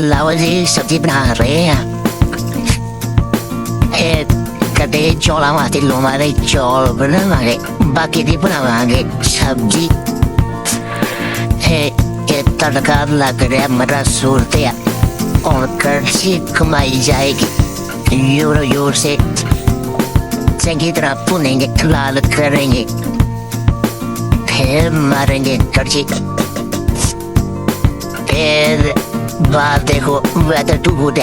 लाओ जी सब्जी बना रहे हैं। कदे चौला वास्ते लोमारे चौल बनावांगे, बाकी दी बनावांगे सब्जी। तड़का लग रहा मेरा सूरत है और कर्जी कमाई जाएगी। यूरो यूर से चंगी तरह भुनेंगे, लाल करेंगे, फिर मारेंगे कर्जी। फिर बात देखो वेदर टू गुड है।